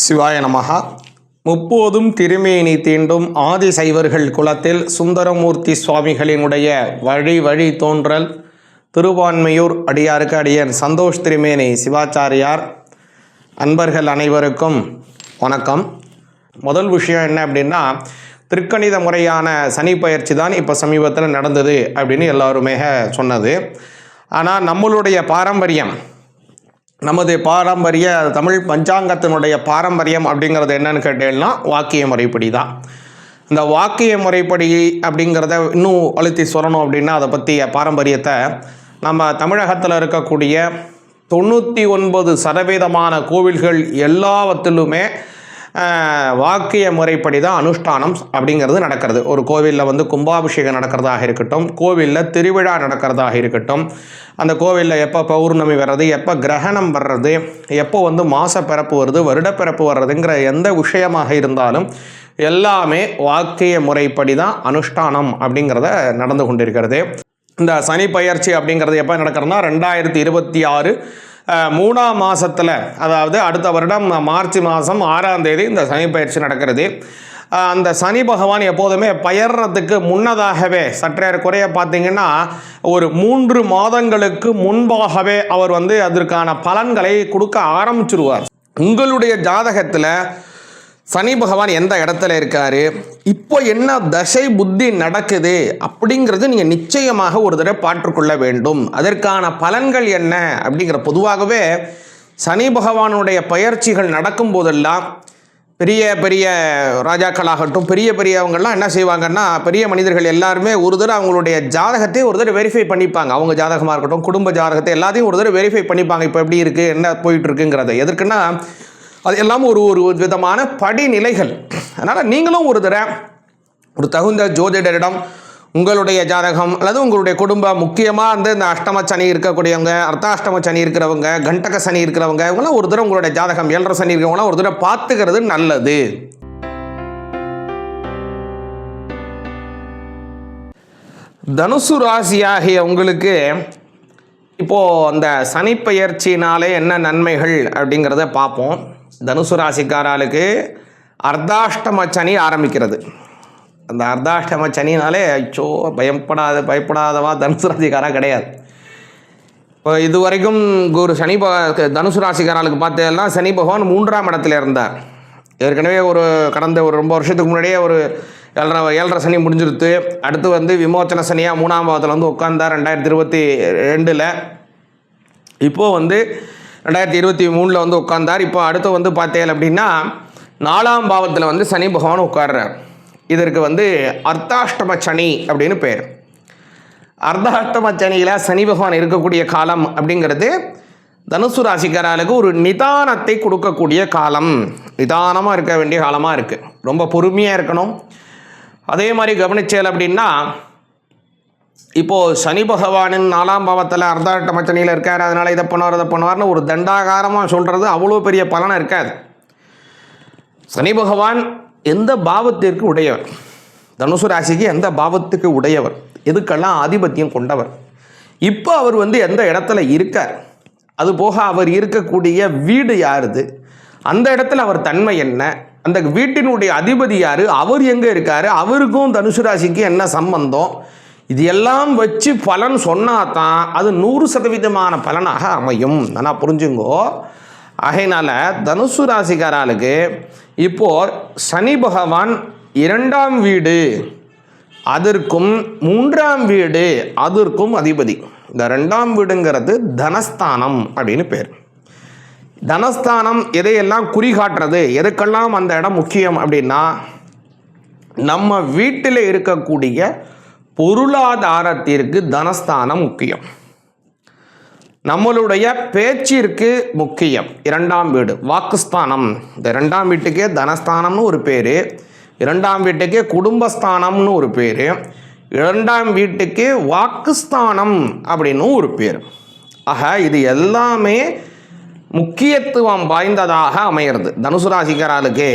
சிவாய நமஹா. முப்போதும் திருமேனி தீண்டும் ஆதி சைவர்கள் குலத்தில் சுந்தரமூர்த்தி சுவாமிகளினுடைய வழி வழி தோன்றல் திருவான்மையூர் அடியாருக்கு அடியன் சந்தோஷ் திருமேனி சிவாச்சாரியார். அன்பர்கள் அனைவருக்கும் வணக்கம். முதல் விஷயம் என்ன அப்படின்னா, திருக்கணித முறையான சனி பயிற்சி தான் இப்போ சமீபத்தில் நடந்தது அப்படின்னு எல்லாருமே சொன்னது. ஆனால் நம்மளுடைய பாரம்பரியம், நமது பாரம்பரிய தமிழ் பஞ்சாங்கத்தினுடைய பாரம்பரியம் அப்படிங்கிறது என்னன்னு கேட்டீங்கன்னா வாக்கிய முறைப்படி தான். இந்த வாக்கிய முறைப்படி அப்படிங்கிறத இன்னும் அழுத்தி சொல்லணும் அப்படின்னா அதை பற்றிய பாரம்பரியத்தை நம்ம தமிழகத்தில் இருக்கக்கூடிய 99% கோவில்கள் எல்லாவற்றிலுமே வாக்கிய முறைப்படி தான் அனுஷ்டானம் அப்படிங்கிறது நடக்கிறது. ஒரு கோவிலில் கும்பாபிஷேகம் நடக்கிறதாக இருக்கட்டும், கோவிலில் திருவிழா நடக்கிறதாக இருக்கட்டும், அந்த கோவிலில் எப்போ பௌர்ணமி வர்றது, எப்போ கிரகணம் வர்றது, எப்போ மாசப்பிறப்பு வருது, வருடப்பிறப்பு வர்றதுங்கிற எந்த விஷயமாக இருந்தாலும் எல்லாமே வாக்கிய முறைப்படி தான் அனுஷ்டானம் அப்படிங்கிறத நடந்து கொண்டிருக்கிறது. இந்த சனி பயிற்சி அப்படிங்கிறது எப்போ நடக்கிறதுனா 2026 3ஆம் மாதத்தில், அதாவது அடுத்த வருடம் மார்ச் மாதம் 6ஆம் தேதி இந்த சனி பயிற்சி நடக்கிறது. அந்த சனி பகவான் எப்போதுமே பயிர்றதுக்கு முன்னதாகவே சற்றே குறைய பார்த்தீங்கன்னா ஒரு 3 மாதங்களுக்கு முன்பாகவே அவர் அதற்கான பலன்களை கொடுக்க ஆரம்பிச்சிருவார். உங்களுடைய ஜாதகத்தில் சனி பகவான் எந்த இடத்துல இருக்காரு, இப்போ என்ன தசை புத்தி நடக்குது அப்படிங்கிறது நீங்கள் நிச்சயமாக ஒரு தடவை பார்த்துக்கொள்ள வேண்டும். அதற்கான பலன்கள் என்ன அப்படிங்கிற, பொதுவாகவே சனி பகவானுடைய பயிற்சிகள் நடக்கும் போதெல்லாம் பெரிய பெரிய ராஜாக்களாகட்டும், பெரிய பெரியவங்கள்லாம் என்ன செய்வாங்கன்னா, பெரிய மனிதர்கள் எல்லாருமே ஒரு தடவை அவங்களுடைய ஜாதகத்தை ஒரு தடவை வெரிஃபை பண்ணிப்பாங்க. அவங்க ஜாதகமாக இருக்கட்டும், குடும்ப ஜாதகத்தை எல்லாத்தையும் ஒரு தடவை வெரிஃபை பண்ணிப்பாங்க. இப்போ எப்படி இருக்குது, என்ன போயிட்டுருக்குங்கிறத. எதற்குன்னா அது எல்லாம் ஒரு விதமான படிநிலைகள். அதனால் நீங்களும் ஒரு தகுந்த ஜோதிடரிடம் உங்களுடைய ஜாதகம் அல்லது உங்களுடைய குடும்பம், முக்கியமாக இந்த அஷ்டம சனி இருக்கக்கூடியவங்க, அர்த்தாஷ்டம சனி இருக்கிறவங்க, கண்டக சனி இருக்கிறவங்க, இவங்களாம் ஒரு தடவை உங்களுடைய ஜாதகம் 7.5 சனி இருக்கிறவங்களாம் ஒரு தடவை பார்த்துக்கிறது நல்லது. தனுசு ராசியாகிய உங்களுக்கு இப்போது அந்த சனிப்பெயர்ச்சினாலே என்ன நன்மைகள் அப்படிங்கிறத பார்ப்போம். தனுசு ராசிக்காரர்களுக்கு அர்த்தாஷ்டம சனி ஆரம்பிக்கிறது. அந்த அர்த்தாஷ்டம சனினாலே அச்சோ பயப்படாதவா தனுசு ராசிக்காரா கிடையாது. இப்போ இது வரைக்கும் ஒரு தனுசு ராசிக்காரர்களுக்கு பார்த்ததெல்லாம் சனி பகவான் 3ஆம் இடத்துல இருந்தார். ஏற்கனவே கடந்த ரொம்ப வருஷத்துக்கு முன்னாடியே ஒரு 7.5 சனி முடிஞ்சிருத்து. அடுத்து விமோச்சன சனியாக 3ஆம் பாவத்தில் உட்கார்ந்தார் 2022. இப்போது 2023 உட்கார்ந்தார். இப்போ அடுத்து பார்த்தேன் அப்படின்னா 4ஆம் பாவத்தில் சனி பகவான் உட்கார்றார். இதற்கு அர்த்தாஷ்டம சனி அப்படின்னு பேர். அர்த்தாஷ்டம சனியில் சனி பகவான் இருக்கக்கூடிய காலம் அப்படிங்கிறது தனுசு ராசிக்காரர்களுக்கு ஒரு நிதானத்தை கொடுக்கக்கூடிய காலம். நிதானமாக இருக்க வேண்டிய காலமாக இருக்குது. ரொம்ப பொறுமையாக இருக்கணும். அதே மாதிரி கவனிச்சேல் அப்படின்னா, இப்போது சனி பகவானின் 4ஆம் பாவத்தில் அர்த்தாஷ்டம சனியில் இருக்கார், அதனால் இதை பண்ணுவார்னு ஒரு தண்டாகாரமாக சொல்கிறது அவ்வளோ பெரிய பலனை இருக்காது. சனி பகவான் எந்த பாவத்திற்கு உடையவர், தனுசு ராசிக்கு எந்த பாவத்துக்கு உடையவர், எதுக்கெல்லாம் ஆதிபத்தியம் கொண்டவர், இப்போ அவர் எந்த இடத்துல இருக்கார், அதுபோக அவர் இருக்கக்கூடிய வீடு யாருது, அந்த இடத்துல அவர் தன்மை என்ன, அந்த வீட்டினுடைய அதிபதி யார், அவர் எங்கே இருக்கார், அவருக்கும் தனுசு ராசிக்கு என்ன சம்பந்தம், இது எல்லாம் வச்சு பலன் சொன்னாதான் அது 100% பலனாக அமையும். ஆனால் புரிஞ்சுங்கோ. ஆகையினால தனுசு ராசிக்காரர்களுக்கு இப்போது சனி பகவான் 2ஆம் வீடு அதற்கும் 3ஆம் வீடு அதற்கும் அதிபதி. இந்த 2ஆம் வீடுங்கிறது தனஸ்தானம் அப்படின்னு பேர். தனஸ்தானம் எதையெல்லாம் குறிகாட்டுறது, எதுக்கெல்லாம் அந்த இடம் முக்கியம் அப்படின்னா, நம்ம வீட்டில் இருக்கக்கூடிய பொருளாதாரத்திற்கு தனஸ்தானம் முக்கியம். நம்மளுடைய பேச்சிற்கு முக்கியம் 2ஆம் வீடு, வாக்குஸ்தானம். இந்த 2ஆம் வீட்டுக்கே தனஸ்தானம்னு ஒரு பேர், 2ஆம் வீட்டுக்கே குடும்பஸ்தானம்னு ஒரு பேர், 2ஆம் வீட்டுக்கே வாக்குஸ்தானம் அப்படின்னு ஒரு பேர். ஆக இது எல்லாமே முக்கியத்துவம் வாய்ந்ததாக அமைகிறது. தனுசு ராசிக்காரர்களுக்கு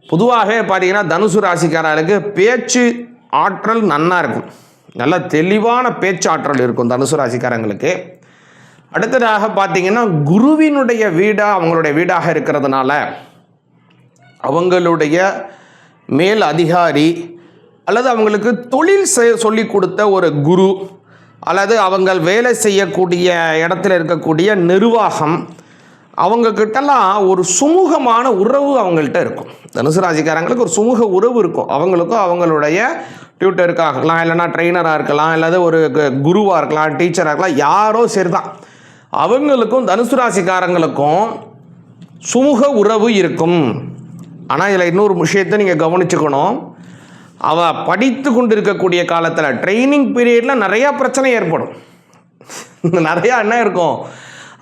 பொதுவாகவே பார்த்தீங்கன்னா, தனுசு ராசிக்காரர்களுக்கு பேச்சு ஆற்றல் நன்னா இருக்கும். நல்ல தெளிவான பேச்சாற்றல் இருக்கும் தனுசு ராசிக்காரங்களுக்கு. அடுத்ததாக பார்த்தீங்கன்னா குருவினுடைய வீடாக அவங்களுடைய வீடாக இருக்கிறதுனால அவங்களுடைய மேல் அதிகாரி அல்லது அவங்களுக்கு தொழில் சொல்லி கொடுத்த ஒரு குரு அல்லது அவங்க வேலை செய்யக்கூடிய இடத்துல இருக்கக்கூடிய நிர்வாகம் அவங்கக்கிட்டலாம் ஒரு சுமூகமான உறவு அவங்கள்ட்ட இருக்கும். தனுசு ராசிக்காரங்களுக்கு ஒரு சுமூக உறவு இருக்கும். அவங்களுக்கும் அவங்களுடைய டியூட்டருக்காக இருக்கலாம், இல்லைனா ட்ரெயினராக இருக்கலாம், இல்லாத ஒரு குருவாக இருக்கலாம், டீச்சராக இருக்கலாம், யாரோ சரி தான். அவங்களுக்கும் தனுசு ராசிக்காரங்களுக்கும் சுமூக உறவு இருக்கும். ஆனால் இதில் இன்னொரு விஷயத்தை நீங்கள் கவனிச்சுக்கணும். அவள் படித்து கொண்டு இருக்கக்கூடிய காலத்தில் ட்ரைனிங் பீரியடில் நிறையா பிரச்சனை ஏற்படும். நிறையா என்ன இருக்கும்,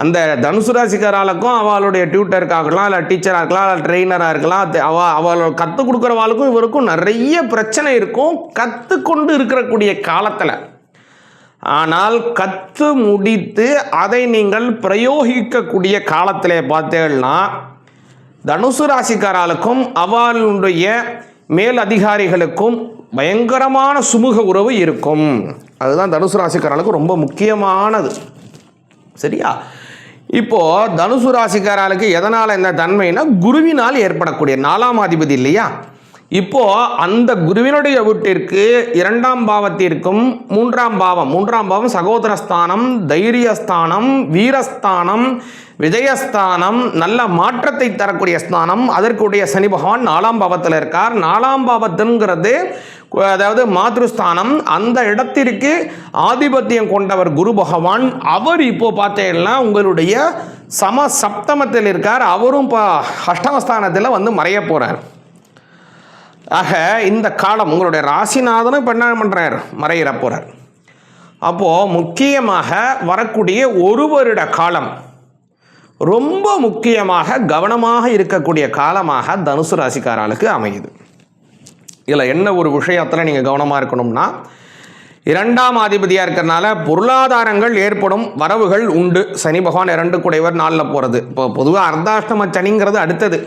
அந்த தனுசு ராசிக்காராளுக்கும் அவளுடைய டியூட்டருக்காகலாம், இல்லை டீச்சராக இருக்கலாம், இல்லை ட்ரெயினராக இருக்கலாம், அவளை கற்றுக் கொடுக்குறவாளுக்கும் இவருக்கும் நிறைய பிரச்சனை இருக்கும் கற்றுக்கொண்டு இருக்கக்கூடிய காலத்தில். ஆனால் கற்று முடித்து அதை நீங்கள் பிரயோகிக்கக்கூடிய காலத்தில் பார்த்தீங்கன்னா தனுசு ராசிக்காராளுக்கும் அவளுடைய மேல் அதிகாரிகளுக்கும் பயங்கரமான சுமூக உறவு இருக்கும். அதுதான் தனுசு ராசிக்காரர்களுக்கு ரொம்ப முக்கியமானது. சரியா? இப்போது தனுசு ராசிக்காரர்களுக்கு எதனால் இந்த தன்மைனா குருவினால் ஏற்படக்கூடிய 4ஆம் அதிபதி இல்லையா? இப்போது அந்த குருவினுடைய வீட்டிற்கு 2ஆம் பாவத்திற்கும் 3ஆம் பாவம் சகோதரஸ்தானம், தைரியஸ்தானம், வீரஸ்தானம், விஜயஸ்தானம், நல்ல மாற்றத்தை தரக்கூடிய ஸ்தானம். அதற்குடைய சனி பகவான் 4ஆம் பாவத்தில் இருக்கார். 4ஆம் பாவத்துங்கிறது அதாவது மாத்ருஸ்தானம். அந்த இடத்திற்கு ஆதிபத்தியம் கொண்டவர் குரு பகவான். அவர் இப்போ பார்த்தீங்கன்னா உங்களுடைய சப்தமத்தில் இருக்கார். அவரும் இப்போ அஷ்டமஸ்தானத்தில் வந்து மறைய போகிறார். ஆக இந்த காலம் உங்களுடைய ராசிநாதனும் இப்போ என்ன பண்ணுறார், மறையிற போகிறார். அப்போது முக்கியமாக வரக்கூடிய ஒரு வருட காலம் ரொம்ப முக்கியமாக கவனமாக இருக்கக்கூடிய காலமாக தனுசு ராசிக்காரர்களுக்கு அமையுது. இதில் என்ன ஒரு விஷயத்தில் நீங்கள் கவனமாக இருக்கணும்னா, 2ஆம் அதிபதியாக இருக்கிறதுனால பொருளாதாரங்கள் ஏற்படும், வரவுகள் உண்டு. சனி பகவான் 2 கூடையவர் 4ல் போகிறது. இப்போ பொதுவாக அர்த்தாஷ்டம சனிங்கிறது அடுத்தது.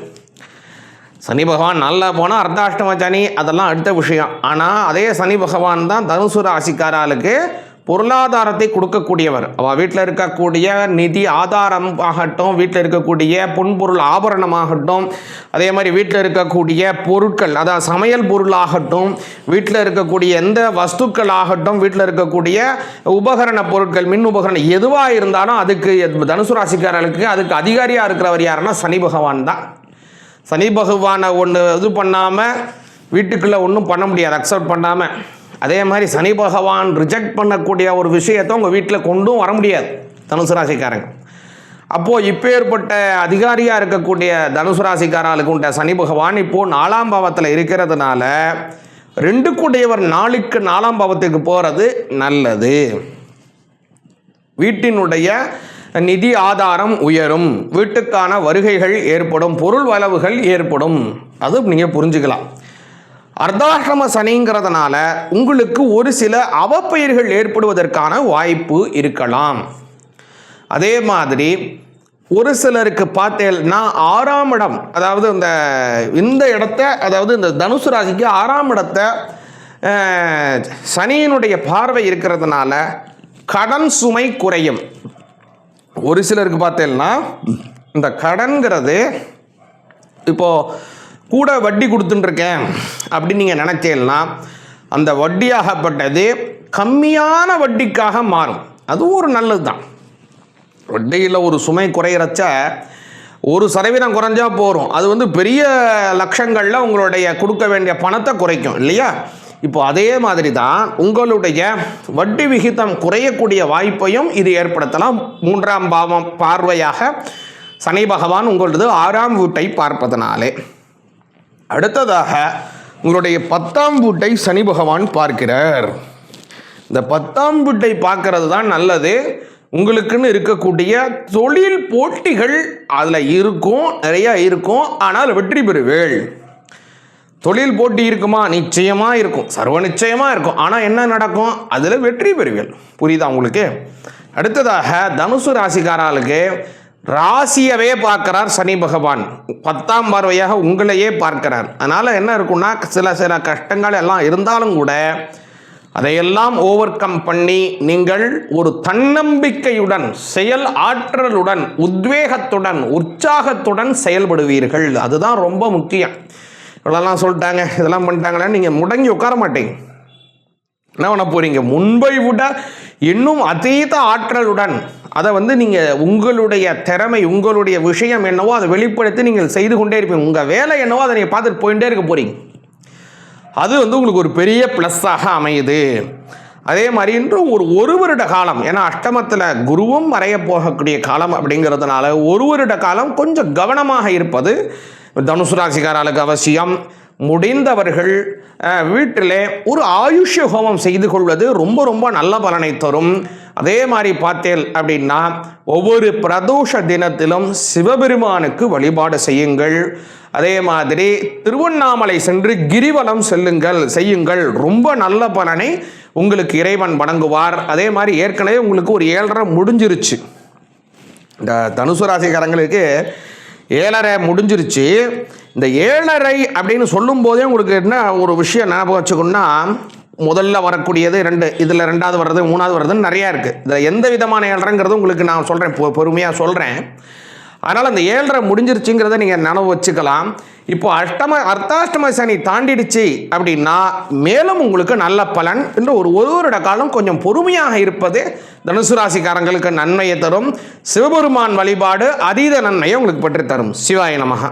சனி பகவான் நல்லா போனால் அர்த்தாஷ்டம சனி அதெல்லாம் அடுத்த விஷயம். ஆனால் அதே சனி பகவான் தான் தனுசு ராசிக்காரர்களுக்கு பொருளாதாரத்தை கொடுக்கக்கூடியவர். அவள் வீட்டில் இருக்கக்கூடிய நிதி ஆதாரம் ஆகட்டும், வீட்டில் இருக்கக்கூடிய பொன்பொருள் ஆபரணமாகட்டும், அதே மாதிரி வீட்டில் இருக்கக்கூடிய பொருட்கள், அதாவது சமையல் பொருளாகட்டும், வீட்டில் இருக்கக்கூடிய எந்த வஸ்துக்கள் ஆகட்டும், வீட்டில் இருக்கக்கூடிய உபகரண பொருட்கள், மின் உபகரணம் எதுவாக இருந்தாலும் அதுக்கு தனுசு ராசிக்காரர்களுக்கு அதுக்கு அதிகாரியாக இருக்கிறவர் யாருன்னா சனி பகவான் தான். சனி பகவானை ஒன்று இது பண்ணாமல் வீட்டுக்குள்ளே ஒன்றும் பண்ண முடியாது, அக்செப்ட் பண்ணாமல். அதே மாதிரி சனி பகவான் ரிஜெக்ட் பண்ணக்கூடிய ஒரு விஷயத்தை உங்கள் வீட்டில் கொண்டும் வர முடியாது தனுசு ராசிக்காரங்க. அப்போது இப்போ ஏற்பட்ட அதிகாரியாக இருக்கக்கூடிய தனுசு ராசிக்காரர்களுக்கு உண்ட சனி பகவான் இப்போது 4ஆம் பாவத்தில் இருக்கிறதுனால 2 கூடையவர் 4க்கு 4ஆம் பாவத்துக்கு போகிறது நல்லது. வீட்டினுடைய நிதி ஆதாரம் உயரும், வீட்டுக்கான வருகைகள் ஏற்படும், பொருள் வளவுகள் ஏற்படும். அது நீங்கள் புரிஞ்சுக்கலாம். அர்த்தாஷ்டம சனிங்கிறதுனால உங்களுக்கு ஒரு சில அவப்பெயர்கள் ஏற்படுவதற்கான வாய்ப்பு இருக்கலாம். அதே மாதிரி ஒரு சிலருக்கு பார்த்தேன்னா 6ஆம் இடம், அதாவது இந்த இடத்த, அதாவது இந்த தனுசு ராசிக்கு 6ஆம் இடத்தை சனியினுடைய பார்வை இருக்கிறதுனால கடன் சுமை குறையும். ஒரு சிலருக்கு பார்த்தேன்னா இந்த கடன்கிறது இப்போது கூட வட்டி கொடுத்துட்டுருக்கேன் அப்படின்னு நீங்கள் நினச்சேன்னா அந்த வட்டியாகப்பட்டது கம்மியான வட்டிக்காக மாறும். அதுவும் ஒரு நல்லது தான். வட்டியில் ஒரு சுமை குறையிறச்ச 1% குறைஞ்சா போகிறோம், அது பெரிய லட்சங்களில் உங்களுடைய கொடுக்க வேண்டிய பணத்தை குறைக்கும் இல்லையா? இப்போ அதே மாதிரி தான் உங்களுடைய வட்டி விகிதம் குறையக்கூடிய வாய்ப்பையும் இது ஏற்படுத்தலாம். 3ஆம் பாவம் பார்வையாக சனி பகவான் உங்களது 6ஆம் வீட்டை பார்ப்பதனாலே. அடுத்ததாக உங்களுடைய 10ஆம் வீட்டை சனி பகவான் பார்க்கிறார். இந்த 10ஆம் வீட்டை பார்க்கறது தான் நல்லது. உங்களுக்குன்னு இருக்கக்கூடிய தொழில் போட்டிகள் அதில் இருக்கும், நிறையா இருக்கும். ஆனால் வெற்றி பெறுவேள். தொழில் போட்டி இருக்குமா? நிச்சயமாக இருக்கும், சர்வ நிச்சயமாக இருக்கும். ஆனால் என்ன நடக்கும்? அதில் வெற்றி பெறுவீர்கள். புரியுதா உங்களுக்கு? அடுத்ததாக தனுசு ராசிக்காரர்களுக்கு ராசியவே பார்க்கிறார் சனி பகவான். 10ஆம் பார்வையாக உங்களையே பார்க்கிறார். அதனால் என்ன இருக்குன்னா சில கஷ்டங்கள் எல்லாம் இருந்தாலும் கூட அதையெல்லாம் ஓவர் கம் பண்ணி நீங்கள் ஒரு தன்னம்பிக்கையுடன், செயல் ஆற்றலுடன், உத்வேகத்துடன், உற்சாகத்துடன் செயல்படுவீர்கள். அதுதான் ரொம்ப முக்கியம். இவ்வளோலாம் சொல்லிட்டாங்க, இதெல்லாம் பண்ணிட்டாங்களே, நீங்கள் முடங்கி உட்கார மாட்டீங்க. என்ன பண்ண போறீங்க? முன்பை விட இன்னும் அதீத ஆற்றலுடன் அதை நீங்கள் உங்களுடைய திறமை, உங்களுடைய விஷயம் என்னவோ அதை வெளிப்படுத்தி நீங்கள் செய்து கொண்டே இருப்பீங்க. உங்கள் வேலை என்னவோ அதை நீங்கள் பார்த்துட்டு போயிட்டே இருக்க போறீங்க. அது உங்களுக்கு ஒரு பெரிய ப்ளஸ்ஸாக அமையுது. அதே மாதிரி இன்றும் ஒரு வருட காலம், ஏன்னா அஷ்டமத்தில் குருவும் மறைய போகக்கூடிய காலம் அப்படிங்கிறதுனால ஒரு வருட காலம் கொஞ்சம் கவனமாக இருப்பது தனுசு ராசிக்காரர்களுக்கு அவசியம். முடிந்தவர்கள் வீட்டிலே ஒரு ஆயுஷ ஹோமம் செய்து கொள்வது ரொம்ப ரொம்ப நல்ல பலனை தரும். அதே மாதிரி பார்த்தேன் அப்படின்னா ஒவ்வொரு பிரதோஷ தினத்திலும் சிவபெருமானுக்கு வழிபாடு செய்யுங்கள். அதே மாதிரி திருவண்ணாமலை சென்று கிரிவலம் செய்யுங்கள். ரொம்ப நல்ல பலனை உங்களுக்கு இறைவன் வழங்குவார். அதே மாதிரி ஏற்கனவே உங்களுக்கு ஒரு 7.5 முடிஞ்சிருச்சு. இந்த தனுசு ராசிக்காரங்களுக்கு 7.5 முடிஞ்சிருச்சு. இந்த 7.5 அப்படின்னு சொல்லும் போதே உங்களுக்கு என்ன ஒரு விஷயம் ஞாபகம் வச்சுக்கணும்னா, முதல்ல வரக்கூடியது 2, இதில் 2வது வர்றது, 3வது வர்றதுன்னு நிறையா இருக்குது. இதில் எந்த விதமான 7.5ங்கிறது உங்களுக்கு நான் சொல்கிறேன், பொறுமையாக சொல்கிறேன். அதனால் அந்த 7.5 முடிஞ்சிருச்சுங்கிறத நீங்கள் நினைவு வச்சுக்கலாம். இப்போ அர்த்தாஷ்டம சனி தாண்டிடுச்சு அப்படின்னா மேலும் உங்களுக்கு நல்ல பலன் என்று ஒரு வருட காலம் கொஞ்சம் பொறுமையாக இருப்பது தனுசு ராசிக்காரங்களுக்கு நன்மையை தரும். சிவபெருமான் வழிபாடு அதீத நன்மையை உங்களுக்கு பெற்றுத்தரும். சிவாய நமஹ.